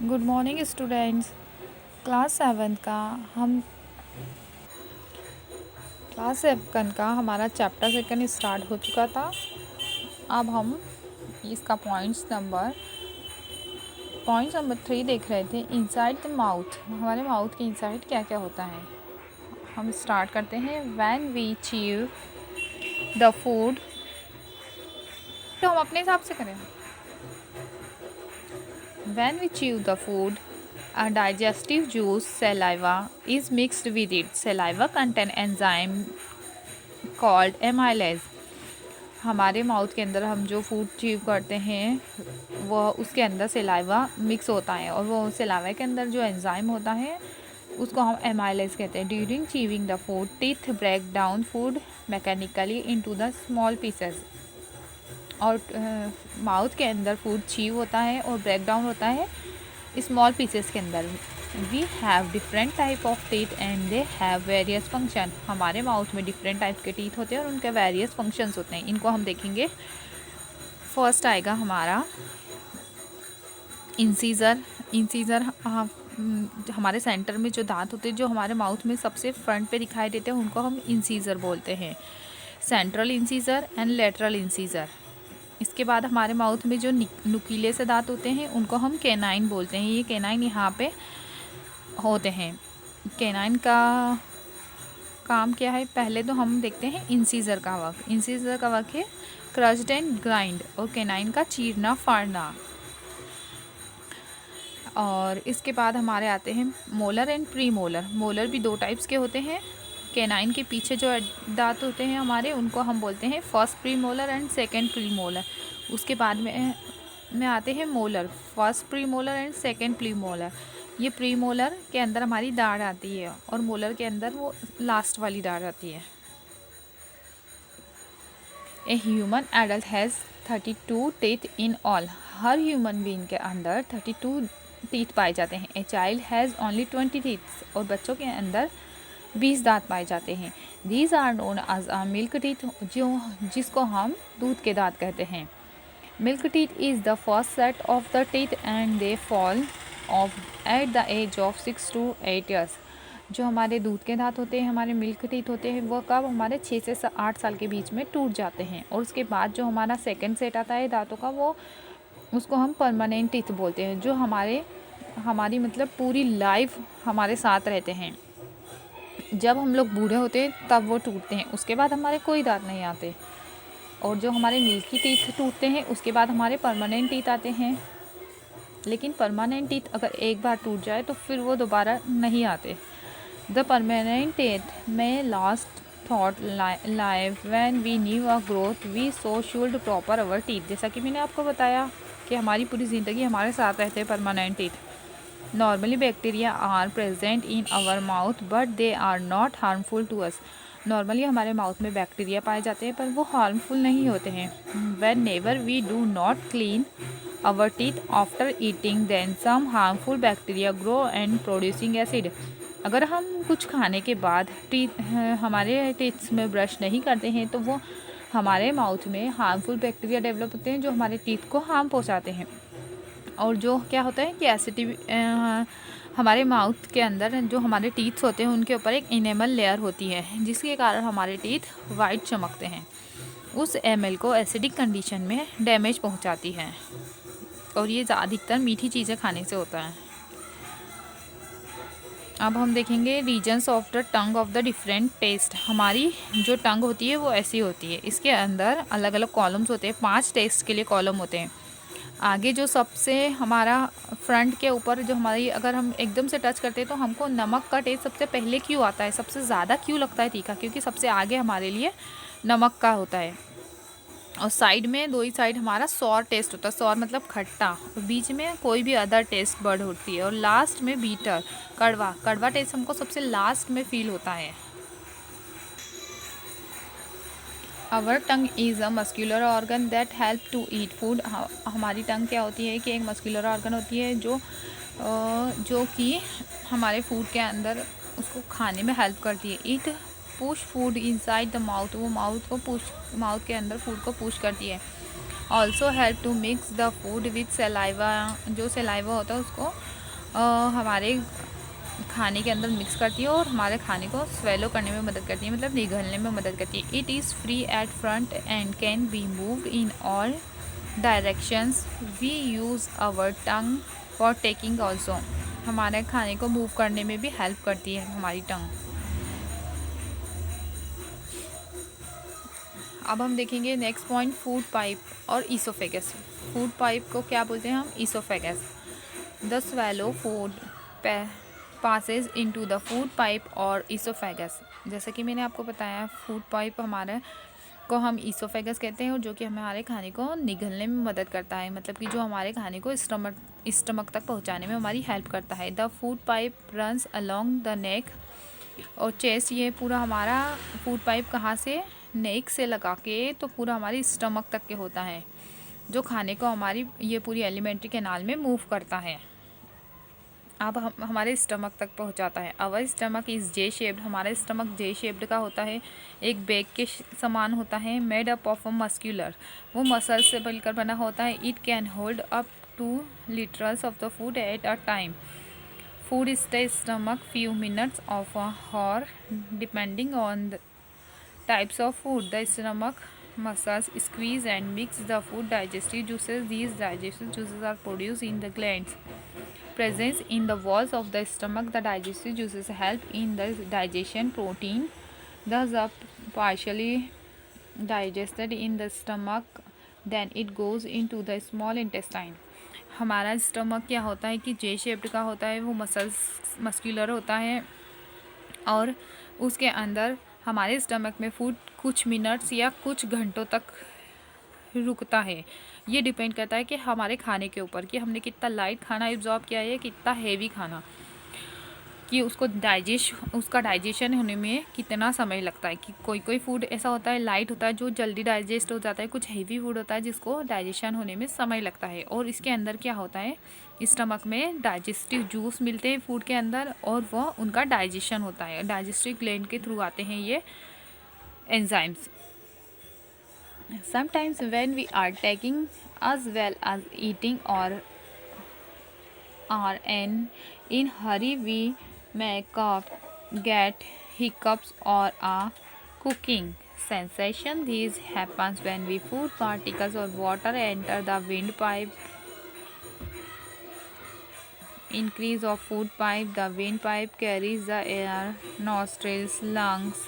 Good morning students. Class seven का हम class seven का हमारा चैप्टर सेकंड स्टार्ट हो चुका था। अब हम इसका पॉइंट्स नंबर 3 देख रहे थे। इनसाइड द माउथ, हमारे माउथ के इनसाइड क्या क्या होता है। हम स्टार्ट करते हैं। When we chew the food, तो हम अपने हिसाब से करें। When we chew the food, a digestive juice, saliva, is mixed with it. Saliva contain enzyme called amylase. हमारे माउथ के अंदर हम जो फूड च्यू करते हैं वह उसके अंदर सलाइवा मिक्स होता है और वो सलाइवा के अंदर जो एंजाइम होता है उसको हम एमाइलेज कहते हैं। During chewing the food, teeth break down food mechanically into the small pieces. और माउथ के अंदर फूड च्यू होता है और ब्रेक डाउन होता है स्मॉल पीसेस के अंदर। We have different type of teeth and they have various function. हमारे माउथ में डिफरेंट टाइप के टीथ होते हैं और उनके वेरियस फंक्शंस होते हैं। इनको हम देखेंगे। फर्स्ट आएगा हमारा इंसीजर। हमारे सेंटर में जो दांत होते हैं जो हमारे माउथ में सबसे फ्रंट पे दिखाई देते हैं उनको हम इंसीजर बोलते हैं। Central incisor and lateral incisor. इसके बाद हमारे माउथ में जो नुकीले से दांत होते हैं उनको हम कैनाइन बोलते हैं। ये कैनाइन यहाँ पे होते हैं। कैनाइन का काम क्या है, पहले तो हम देखते हैं इंसीजर का वर्क। इंसीजर का वर्क है क्रश्ड एंड ग्राइंड, और कैनाइन का चीरना फाड़ना। और इसके बाद हमारे आते हैं molar and pre molar. Molar भी दो टाइप्स के होते हैं। कैनाइन के पीछे जो दांत होते हैं हमारे उनको हम बोलते हैं first pre molar and second pre molar. उसके बाद में आते हैं molar, first pre molar and second pre molar. ये प्री मोलर के अंदर हमारी दाढ़ आती है और मोलर के अंदर वो लास्ट वाली दाढ़ आती है। A human adult has 32 teeth in all. हर ह्यूमन बीइंग के अंदर 32 टीथ पाए जाते हैं। A child has only 20 teeth, और बच्चों के अंदर 20 दांत पाए जाते हैं। These are known as a milk teeth, जिसको हम दूध के दांत कहते हैं। Milk teeth is the first set of the teeth and they fall off at the age of 6 to 8 years. जो हमारे दूध के दांत होते हैं, हमारे मिल्क टीथ होते हैं, वो कब हमारे 6 से 8 साल के बीच में टूट जाते हैं। और उसके बाद जो हमारा सेकंड सेट आता है दांतों का, वो उसको हम परमानेंट टीथ बोलते हैं, जो हमारी मतलब पूरी लाइफ हमारे साथ रहते हैं। जब हम लोग बूढ़े होते हैं तब वो टूटते हैं, उसके बाद हमारे कोई दांत नहीं आते। और जो हमारे मिल्की टीथ टूटते हैं उसके बाद हमारे परमानेंट टीथ आते हैं। लेकिन परमानेंट टीथ अगर एक बार टूट जाए तो फिर वो दोबारा नहीं आते। द परमानेंट टीथ में last thought life when we new a growth we so should proper our teeth. जैसा कि मैंने आपको बताया कि हमारी पूरी ज़िंदगी हमारे साथ रहते हैं permanent teeth. Normally bacteria are present in our mouth but they are not harmful to us. Normally हमारे माउथ में बैक्टीरिया पाए जाते हैं पर वो हार्मफुल नहीं होते हैं। When never we do not clean our teeth after eating then some harmful bacteria grow and producing acid. अगर हम कुछ खाने के बाद हमारे टीथ्स में ब्रश नहीं करते हैं तो वो हमारे माउथ में हार्मफुल बैक्टीरिया डेवलप होते हैं जो हमारे टीथ को हार्म पहुंचाते हैं। और जो क्या होता है कि एसिड हमारे माउथ के अंदर जो हमारे टीथ्स होते हैं उनके ऊपर एक इनेमल लेयर होती है जिसके कारण हमारे टीथ वाइट चमकते हैं। उस एमएल को एसिडिक कंडीशन में डैमेज पहुंचाती है और ये अधिकतर मीठी चीज़ें खाने से होता है। अब हम देखेंगे reasons of the tongue of the different taste. हमारी जो टंग होती है वो ऐसी होती है, इसके अंदर अलग अलग कॉलम्स होते हैं। 5 टेस्ट के लिए कॉलम होते हैं। आगे जो सबसे हमारा फ्रंट के ऊपर जो हमारी अगर हम एकदम से टच करते हैं तो हमको नमक का टेस्ट सबसे पहले क्यों आता है, सबसे ज़्यादा क्यों लगता है तीखा, क्योंकि सबसे आगे हमारे लिए नमक का होता है। और साइड में दो ही साइड हमारा सॉर टेस्ट होता है। सॉर मतलब खट्टा, और बीच में कोई भी अदर टेस्ट बर्ड होती है, और लास्ट में बीटर कड़वा। कड़वा टेस्ट हमको सबसे लास्ट में फील होता है। Our tongue is a muscular organ that help to eat food. हमारी टंग क्या होती है कि एक मस्कुलर ऑर्गन होती है जो कि हमारे फूड के अंदर उसको खाने में हेल्प करती है। It push food inside the mouth, वो माउथ के अंदर फूड को पुश करती है। Also help to mix the food with saliva. जो सलाइवा होता है उसको हमारे खाने के अंदर मिक्स करती है और हमारे खाने को स्वेलो करने में मदद करती है, मतलब निगलने में मदद करती है। It is free at front and can be moved in all directions. We use our tongue for taking also. हमारे खाने को मूव करने में भी हेल्प करती है हमारी टंग। अब हम देखेंगे नेक्स्ट पॉइंट, फूड पाइप और ईसोफेगस। फूड पाइप को क्या बोलते हैं हम? Oesophagus. The swallow food passes into the food pipe और ईसोफेगस। जैसे कि मैंने आपको बताया, फूड पाइप हमारे को हम ईसोफेगस कहते हैं और जो कि हमारे खाने को निगलने में मदद करता है, मतलब कि जो हमारे खाने को स्टमक तक पहुंचाने में हमारी हेल्प करता है। The food pipe runs along the neck और चेस्ट। ये पूरा हमारा फूड पाइप कहाँ से? नेक से लगा के तो पूरा हमारी स्टमक तक के होता है, जो खाने को हमारी ये पूरी एलिमेंट्री कैनाल में मूव करता है। अब हमारे स्टमक तक पहुंचाता है। Our stomach is J shaped. हमारा स्टमक जे शेप्ड का होता है, एक बैग के समान होता है। मेड अप ऑफ मस्क्यूलर, वो मसल से मिलकर बना होता है। It can hold up to litres of the food at a time. Food stay stomach few minutes of a hour depending on the types of food. The stomach muscles squeeze and mix the food digestive juices. These digestive juices are produced in the glands present in the walls of the stomach. The digestive juices help in the digestion protein thus are partially digested in the stomach, then it goes into the small intestine. हमारा stomach क्या होता है कि जे shaped का होता है, वो muscular होता है और उसके अंदर हमारे स्टमक में फूड कुछ मिनट्स या कुछ घंटों तक रुकता है। ये डिपेंड करता है कि हमारे खाने के ऊपर कि हमने कितना लाइट खाना एब्जॉर्ब किया है, कितना हेवी खाना, कि उसका डाइजेशन होने में कितना समय लगता है। कि कोई फूड ऐसा होता है लाइट होता है जो जल्दी डाइजेस्ट हो जाता है, कुछ हेवी फूड होता है जिसको डाइजेशन होने में समय लगता है। और इसके अंदर क्या होता है, स्टमक में डाइजेस्टिव जूस मिलते हैं फूड के अंदर और वह उनका डाइजेशन होता है। डाइजेस्टिव ग्लैंड के थ्रू आते हैं ये enzymes. Sometimes when we are taking as well as eating or are in hurry we may cough, get hiccups or a cooking sensation. This happens when we food particles or water enter the windpipe. Increase of food pipe. The windpipe carries the air, nostrils, lungs.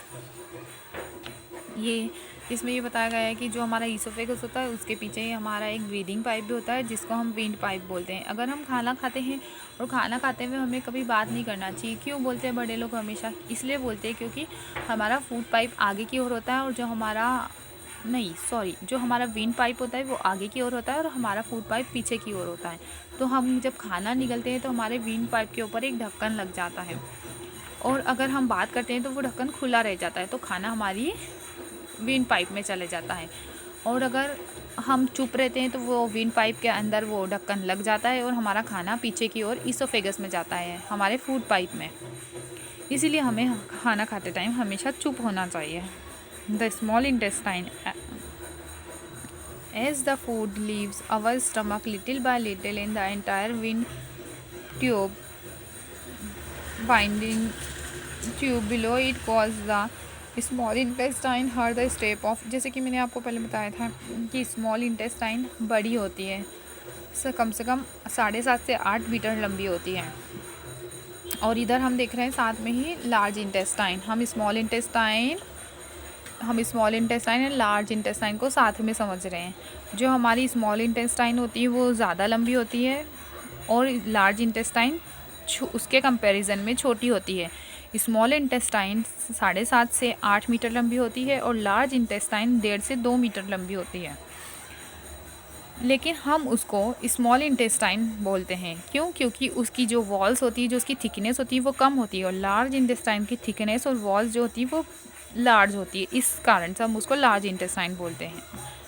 ये इसमें ये बताया गया है कि जो हमारा oesophagus होता है उसके पीछे ही हमारा एक ब्रीदिंग पाइप भी होता है जिसको हम विंड पाइप बोलते हैं। अगर हम खाना खाते हैं और खाना खाते हुए हमें कभी बात नहीं करना चाहिए। क्यों बोलते हैं बड़े लोग हमेशा? इसलिए बोलते हैं क्योंकि हमारा फूड पाइप आगे की ओर होता है और जो हमारा विंड पाइप होता है वो आगे की ओर होता है और हमारा फूड पाइप पीछे की ओर होता है। तो हम जब खाना निगलते हैं तो हमारे विंड पाइप के ऊपर एक ढक्कन लग जाता है और अगर हम बात करते हैं तो वो ढक्कन खुला रह जाता है, तो खाना हमारी विंड पाइप में चले जाता है। और अगर हम चुप रहते हैं तो वो विंड पाइप के अंदर वो ढक्कन लग जाता है और हमारा खाना पीछे की ओर ईसोफेगस में जाता है, हमारे फूड पाइप में। इसीलिए हमें खाना खाते टाइम हमेशा चुप होना चाहिए। The small intestine as the food leaves our stomach little by little in the entire wind tube binding tube below it cause the small intestine her the step of. जैसे कि मैंने आपको पहले बताया था कि स्मॉल इंटेस्टाइन बड़ी होती है, कम से कम 7.5 से 8 मीटर लंबी होती है। और इधर हम देख रहे हैं साथ में ही लार्ज इंटेस्टाइन। हम small intestine and large intestine को साथ में समझ रहे हैं। जो हमारी स्मॉल इंटेस्टाइन होती है वो ज़्यादा लंबी होती है और लार्ज इंटेस्टाइन उसके कंपैरिजन में छोटी होती है। स्मॉल इंटेस्टाइन 7.5 से 8 मीटर लंबी होती है और लार्ज इंटेस्टाइन 1.5 से 2 मीटर लंबी होती है। लेकिन हम उसको स्मॉल इंटेस्टाइन बोलते हैं। क्यों? क्योंकि उसकी जो वॉल्स होती है, जो उसकी थिकनेस होती है वो कम होती है और लार्ज इंटेस्टाइन की थिकनेस और वॉल्स जो होती है वो लार्ज होती है। इस कारण से हम उसको लार्ज इंटेस्टाइन बोलते हैं।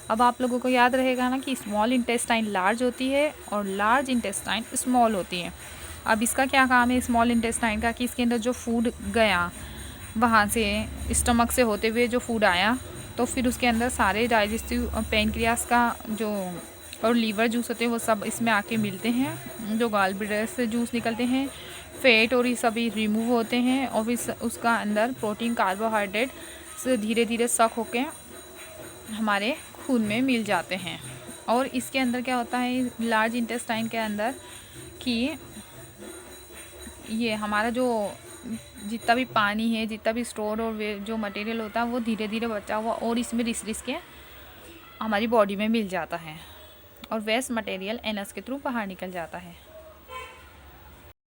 अब आप लोगों को याद रहेगा ना कि स्मॉल इंटेस्टाइन लार्ज होती है और लार्ज इंटेस्टाइन स्मॉल होती है। अब इसका क्या काम है स्मॉल इंटेस्टाइन का, कि इसके अंदर जो फूड गया वहाँ से स्टमक से होते हुए जो फूड आया तो फिर उसके अंदर सारे डाइजेस्टिव पैनक्रियास का जो और लीवर जूस होते हैं वो सब इसमें आके मिलते हैं, जो गॉल ब्लैडर से जूस निकलते हैं, फैट और ये सभी रिमूव होते हैं और फिर उसका अंदर प्रोटीन कार्बोहाइड्रेट से धीरे धीरे सक होके हमारे खून में मिल जाते हैं। और इसके अंदर क्या होता है लार्ज इंटेस्टाइन के अंदर कि ये हमारा जो जितना भी पानी है, जितना भी स्टोर और जो मटेरियल होता है वो धीरे धीरे बचा हुआ और इसमें रिस के हमारी बॉडी में मिल जाता है और वेस्ट मटेरियल एनस के थ्रू बाहर निकल जाता है।